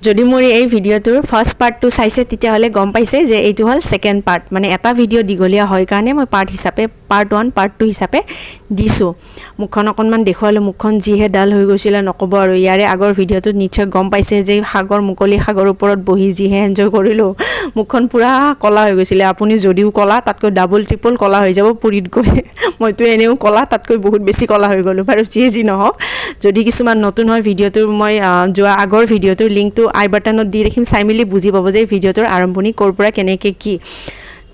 যদি মোৰ এই ভিডিঅ'টোৰ ফাৰ্ষ্ট পাৰ্টটো চাইছে তেতিয়াহ'লে গম পাইছে যে এইটো হ'ল ছেকেণ্ড পাৰ্ট, মানে এটা ভিডিঅ' দীঘলীয়া হয় কাৰণে মই পাৰ্ট 1 পাৰ্ট 2 হিচাপে দিছোঁ। মুখখন অকণমান দেখুৱালোঁ, মুখখন যিহে ডাল হৈ গৈছিলে নক'ব আৰু। ইয়াৰে আগৰ ভিডিঅ'টোত নিশ্চয় গম পাইছে যে মুকলি সাগৰ ওপৰত বহি যিহে এনজয় কৰিলোঁ, মুখখন পূৰা ক'লা হৈ গৈছিলে। আপুনি যদিও ক'লা তাতকৈ ডাবল ট্ৰিপল ক'লা হৈ যাব পুৰীত গৈ। মইতো এনেও ক'লা, তাতকৈ বহুত বেছি ক'লা হৈ গ'লোঁ বাৰু। যিয়ে যি নহওক, যদি কিছুমান নতুন হয় ভিডিঅ'টোৰ মই যোৱা আগৰ ভিডিঅ'টোৰ লিংকটো আই বাটনত দি ৰাখিম, চাই মেলি বুজি পাব যে ভিডিঅ'টোৰ আৰম্ভণি ক'ৰ পৰা কেনেকৈ কি।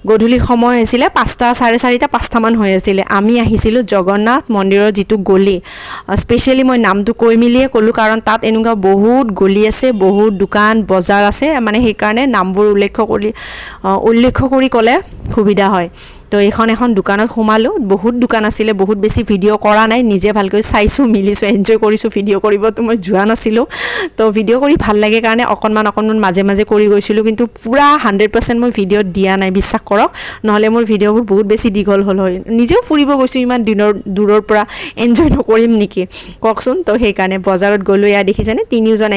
গধূলিৰ সময় হৈছিলে 5টা, 4:30, 5টামান হৈ আছিলে। আমি আহিছিলোঁ জগন্নাথ মন্দিৰৰ যিটো গলি, স্পেচিয়েলি মই নামটো কৈ মেলিয়ে ক'লোঁ কাৰণ তাত এনেকুৱা বহুত গলি আছে, বহুত দোকান বজাৰ আছে, মানে সেইকাৰণে নামবোৰ উল্লেখ কৰি ক'লে সুবিধা হয়। তো এখন দোকানত সোমালোঁ, বহুত দোকান আছিলে, বহুত বেছি ভিডিঅ' কৰা নাই, নিজে ভালকৈ চাইছোঁ, মিলিছোঁ, এনজয় কৰিছোঁ। ভিডিঅ' কৰিবতো মই যোৱা নাছিলোঁ, তো ভিডিঅ' কৰি ভাল লাগে কাৰণে অকণমান মাজে মাজে কৰি গৈছিলোঁ, কিন্তু পূৰা 100% মই ভিডিঅ'ত দিয়া নাই, বিশ্বাস কৰক, নহ'লে মোৰ ভিডিঅ'বোৰ বহুত বেছি দীঘল হ'ল হয়। নিজেও ফুৰিব গৈছোঁ ইমান দূৰৰ পৰা, এনজয় নকৰিম নেকি কওকচোন। তো সেইকাৰণে বজাৰত গ'লোঁ, এয়া দেখিছেনে তিনিওজন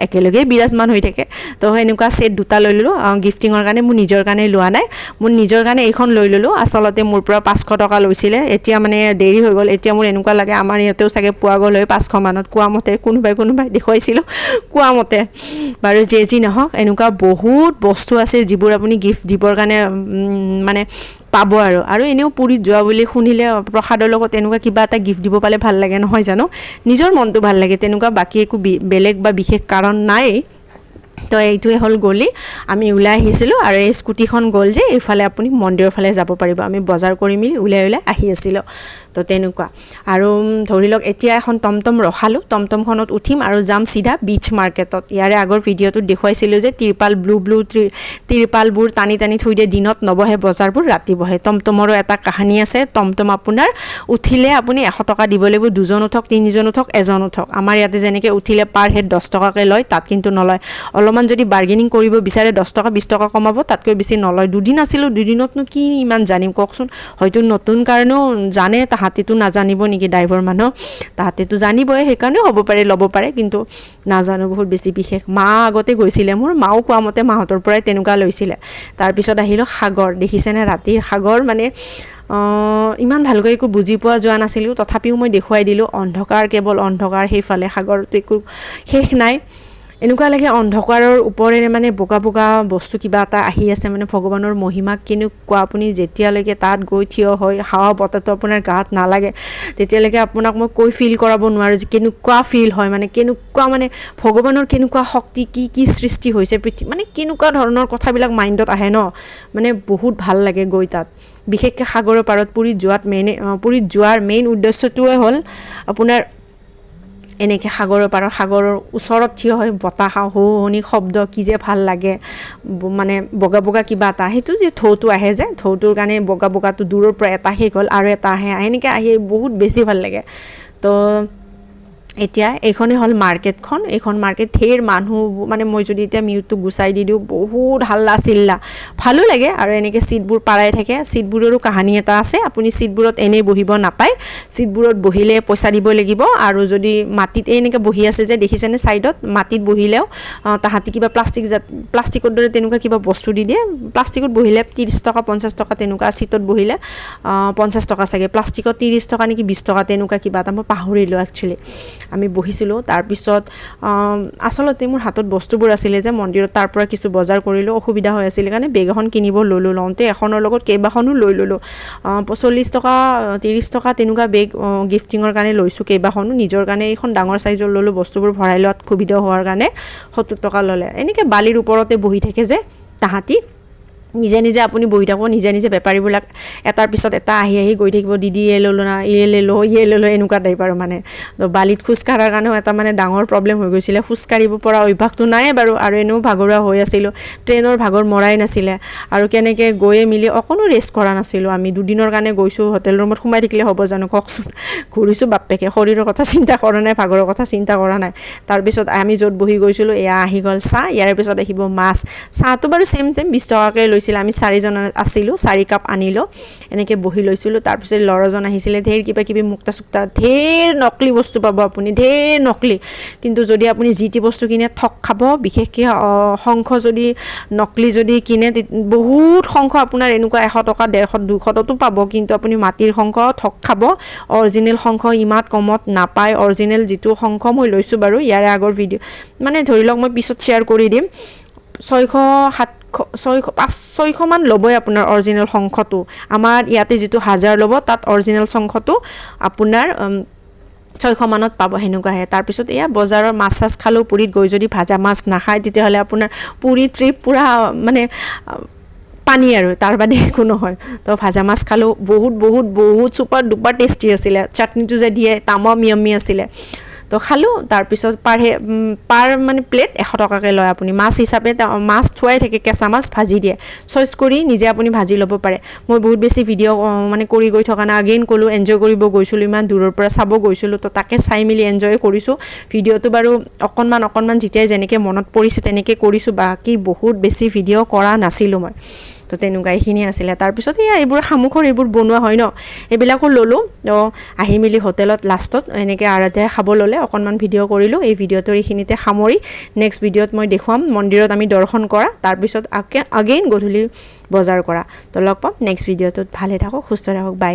একেলগে বিৰাজমান হৈ থাকে। তো এনেকুৱা ছেট 2টা লৈ ল'লোঁ গিফটিঙৰ কাৰণে, মোৰ নিজৰ কাৰণে লোৱা নাই, মোৰ নিজৰ কাৰণে এইখন লৈ ল'লোঁ। আচলতে মোৰ পৰা 500 টকা লৈছিলে, এতিয়া মানে দেৰি হৈ গ'ল। এতিয়া মোৰ এনেকুৱা লাগে আমাৰ ইয়াতেও চাগে পোৱা গ'ল হয় 500 মানত, কোৱা মতে কোনোবাই দেখুৱাইছিলোঁ কোৱা মতে। বাৰু যি নহওক, এনেকুৱা বহুত বস্তু আছে যিবোৰ আপুনি গিফ্ট দিবৰ কাৰণে মানে পাব আৰু এনেও পুৰীত যোৱা বুলি শুনিলে প্ৰসাদৰ লগত এনেকুৱা কিবা এটা গিফ্ট দিব পালে ভাল লাগে, নহয় জানো? নিজৰ মনটো ভাল লাগে, তেনেকুৱা বাকী একো বেলেগ বা বিশেষ কাৰণ নাই। তো এইটোৱে হ'ল গলি, আমি ওলাই আহিছিলোঁ আৰু এই স্কুটিখন গ'ল যে এইফালে আপুনি মন্দিৰৰ ফালে যাব পাৰিব। আমি বজাৰ কৰি মেলি ওলাই আহি আছিলোঁ। তো তেনেকুৱা আৰু ধৰি লওক এতিয়া এখন টমটম ৰখালোঁ, টমটমখনত উঠিম আৰু যাম চিধা বিচ মাৰ্কেটত। ইয়াৰে আগৰ ভিডিঅ'টোত দেখুৱাইছিলোঁ যে ব্লু তিৰপালবোৰ টানি থৈ দিয়ে, দিনত নবহে বজাৰবোৰ, ৰাতি বহে। টমটমৰো এটা কাহিনী আছে, টমটম আপোনাৰ উঠিলে আপুনি 100 টকা দিব লাগিব, 2জন উঠক, 3জন উঠক, 1জন উঠক। আমাৰ ইয়াতে যেনেকৈ উঠিলে পাৰ হেড 10 টকাকৈ লয়, তাত কিন্তু নলয়। অলপমান যদি বাৰ্গেনিং কৰিব বিচাৰে 10 টকা 20 টকা কমাব, তাতকৈ বেছি নলয়। 2দিন আছিলোঁ, 2দিনতনো কি ইমান জানিম কওকচোন। হয়তো নতুন কাৰণেও জানে, তাহাঁতেতো নাজানিব নেকি ড্ৰাইভৰ মানুহ, তাহাঁতেতো জানিবই, সেইকাৰণেও হ'ব পাৰে ল'ব পাৰে, কিন্তু নাজানো বহুত বেছি বিশেষ। মা আগতে গৈছিলে, মোৰ মাও কোৱা মতে মাহঁতৰ পৰাই তেনেকুৱা লৈছিলে। তাৰপিছত আহিলোঁ সাগৰ, দেখিছেনে ৰাতিৰ সাগৰ, মানে ইমান ভালকৈ একো বুজি পোৱা যোৱা নাছিলোঁ, তথাপিও মই দেখুৱাই দিলোঁ। অন্ধকাৰ, কেৱল অন্ধকাৰ, সেইফালে সাগৰটো একো শেষ নাই। এনেকুৱা লাগে অন্ধকাৰৰ ওপৰেৰে মানে বগা বস্তু কিবা এটা আহি আছে, মানে ভগৱানৰ মহিমা কেনেকুৱা। আপুনি যেতিয়ালৈকে তাত গৈ থিয় হয়, হাৱা বতাহটো আপোনাৰ গাত নালাগে, তেতিয়ালৈকে আপোনাক মই কৈ ফিল কৰাব নোৱাৰোঁ যে কেনেকুৱা ফিল হয়, মানে কেনেকুৱা, মানে ভগৱানৰ কেনেকুৱা শক্তি, কি সৃষ্টি হৈছে পৃথিৱী, মানে কেনেকুৱা ধৰণৰ কথাবিলাক মাইণ্ডত আহে ন, মানে বহুত ভাল লাগে গৈ তাত। বিশেষকৈ সাগৰৰ পাৰত পুৰীত যোৱাৰ মেইন উদ্দেশ্যটোৱে হ'ল আপোনাৰ এনেকৈ সাগৰৰ পাৰৰ, সাগৰৰ ওচৰত থিয় হৈ বতাহ শুৱনি শব্দ কি যে ভাল লাগে, মানে বগা কিবা এটা, সেইটো যে ঢৌটো আহে যে, ঢৌটোৰ কাৰণে বগাটো দূৰৰ পৰা এটা শেষ হ'ল আৰু এটা আহে, এনেকৈ আহি বহুত বেছি ভাল লাগে। তো এতিয়া এইখনেই হ'ল মাৰ্কেটখন। এইখন মাৰ্কেট ঢেৰ মানুহ, মানে মই যদি এতিয়া মিউটটো গুচাই দি দিওঁ, বহুত হাল্লা চিল্লা, ভালো লাগে। আৰু এনেকৈ ছিটবোৰ পাৰাই থাকে, ছিটবোৰৰো কাহিনী এটা আছে। আপুনি ছিটবোৰত এনেই বহিব নাপায়, ছিটবোৰত বহিলে পইচা দিব লাগিব। আৰু যদি মাটিত এনেকৈ বহি আছে যে দেখিছেনে ছাইডত, মাটিত বহিলেও তাহাঁতি কিবা প্লাষ্টিকৰ দৰে তেনেকুৱা কিবা বস্তু দি দিয়ে। প্লাষ্টিকত বহিলে 30 টকা 50 টকা তেনেকুৱা, ছিটত বহিলে 50 টকা চাগে, প্লাষ্টিকত 30 টকা নেকি 20 টকা তেনেকুৱা কিবা এটা, মই পাহৰিলোঁ একচুৱেলি। আমি বহিছিলোঁ। তাৰপিছত আচলতে মোৰ হাতত বস্তুবোৰ আছিলে যে মন্দিৰত, তাৰ পৰা কিছু বজাৰ কৰিলোঁ, অসুবিধা হৈ আছিলে কাৰণে বেগ এখন কিনিব লওঁতে এখনৰ লগত কেইবাখনো লৈ ল'লোঁ। 40 টকা 30 টকা তেনেকুৱা বেগ গিফটিঙৰ কাৰণে লৈছোঁ কেইবাখনো, নিজৰ কাৰণে এইখন ডাঙৰ চাইজৰ ল'লোঁ, বস্তুবোৰ ভৰাই লোৱাত সুবিধা হোৱাৰ কাৰণে 70 টকা ল'লে। এনেকৈ বালিৰ ওপৰতে বহি থাকে যে তাহাঁতি, নিজে আপুনি বহি থাকোঁ, নিজে বেপাৰীবিলাক এটাৰ পিছত এটা আহি গৈ থাকিব, দিদি ইয়ে ল'লোঁ না, ইয়ে ল'লোঁ, এনেকুৱা টাইপ আৰু। মানে বালিত খোজকাঢ়াৰ কাৰণেও এটা মানে ডাঙৰ প্ৰব্লেম হৈ গৈছিলে, খোজকাঢ়িব পৰা অভ্যাসটো নাই বাৰু, আৰু এনেও ভাগৰুৱা হৈ আছিলোঁ, ট্ৰেইনৰ ভাগৰ মৰাই নাছিলে, আৰু কেনেকৈ গৈয়ে মিলি অকণো ৰেষ্ট কৰা নাছিলোঁ। আমি 2দিনৰ কাৰণে গৈছোঁ, হোটেল ৰুমত সোমাই থাকিলে হ'ব জানো কওকচোন। ঘূৰিছোঁ বাপ্পেকে, শৰীৰৰ কথা চিন্তা কৰা নাই, ভাগৰৰ কথা চিন্তা কৰা নাই। তাৰপিছত আমি য'ত বহি গৈছিলোঁ, এয়া আহি গ'ল চাহ, ইয়াৰ পিছত আহিব মাছ। চাহটো বাৰু ছেম 20 টকাকৈ লৈছে, লৈছিল আমি 4জন আছিলোঁ 4 কাপ আনিলোঁ এনেকৈ বহি লৈছিলোঁ তাৰপিছত ল'ৰাজন আহিছিলে ঢেৰ কিবা কিবি মুক্তা চুক্তা ঢেৰ নকলি বস্তু পাব আপুনি ঢেৰ নকলি কিন্তু যদি আপুনি যি টি বস্তু কিনে ঠগ খাব বিশেষকৈ শংখ যদি নকলি যদি কিনে বহুত শংখ আপোনাৰ এনেকুৱা 100 টকা 150 200তো পাব কিন্তু আপুনি মাটিৰ শংখ ঠগ খাব অৰিজিনেল শংখ ইমান কমত নাপায় অৰিজিনেল যিটো শংখ মই লৈছোঁ বাৰু ইয়াৰে আগৰ ভিডিঅ' মানে ধৰি লওক মই পিছত শ্বেয়াৰ কৰি দিম 600 মান ল'বই আপোনাৰ অৰিজিনেল শংখটো আমাৰ ইয়াতে যিটো 1000 ল'ব তাত অৰিজিনেল শংখটো আপোনাৰ 600 মানত পাব সেনেকুৱাহে তাৰপিছত এয়া বজাৰৰ মাছ চাছ খালোঁ পুৰীত গৈ যদি ভাজা মাছ নাখায় তেতিয়াহ'লে আপোনাৰ পুৰী ট্ৰিপ পূৰা মানে পানী আৰু তাৰ বাদে একো নহয় তো ভাজা মাছ খালোঁ বহুত চুপাৰ ডুপাৰ টেষ্টি আছিলে চাটনিটো যে দিয়ে তামাম য়াম্মি আছিলে তো খালোঁ তাৰপিছত পাৰ মানে প্লেট 100 টকাকৈ লয় আপুনি মাছ হিচাপে মাছ থোৱাই থাকে কেঁচা মাছ ভাজি দিয়ে চইচ কৰি নিজে আপুনি ভাজি ল'ব পাৰে মই বহুত বেছি ভিডিঅ' মানে কৰি গৈ থকা নাই আগেইন ক'লোঁ এনজয় কৰিব গৈছিলোঁ ইমান দূৰৰ পৰা চাব গৈছিলোঁ তো তাকে চাই মেলি এনজয় কৰিছোঁ ভিডিঅ'টো বাৰু অকণমান যেতিয়াই যেনেকৈ মনত পৰিছে তেনেকৈ কৰিছোঁ বাকী বহুত বেছি ভিডিঅ' কৰা নাছিলোঁ মই তো তেনেকুৱা এইখিনি আছিলে তাৰপিছত এইবোৰ শামুখৰ এইবোৰ বনোৱা হয় ন এইবিলাকো ল'লোঁ তো আহি মেলি হোটেলত লাষ্টত এনেকৈ আৰাধ্যে খাব ল'লে অকণমান ভিডিঅ' কৰিলোঁ এই ভিডিঅ'টোৰ এইখিনিতে সামৰি নেক্সট ভিডিঅ'ত মই দেখুৱাম মন্দিৰত আমি দৰ্শন কৰা তাৰপিছত আগেইন গধূলি বজাৰ কৰা তো লগ পাম নেক্সট ভিডিঅ'টোত ভালে থাকক সুস্থ থাকক বাই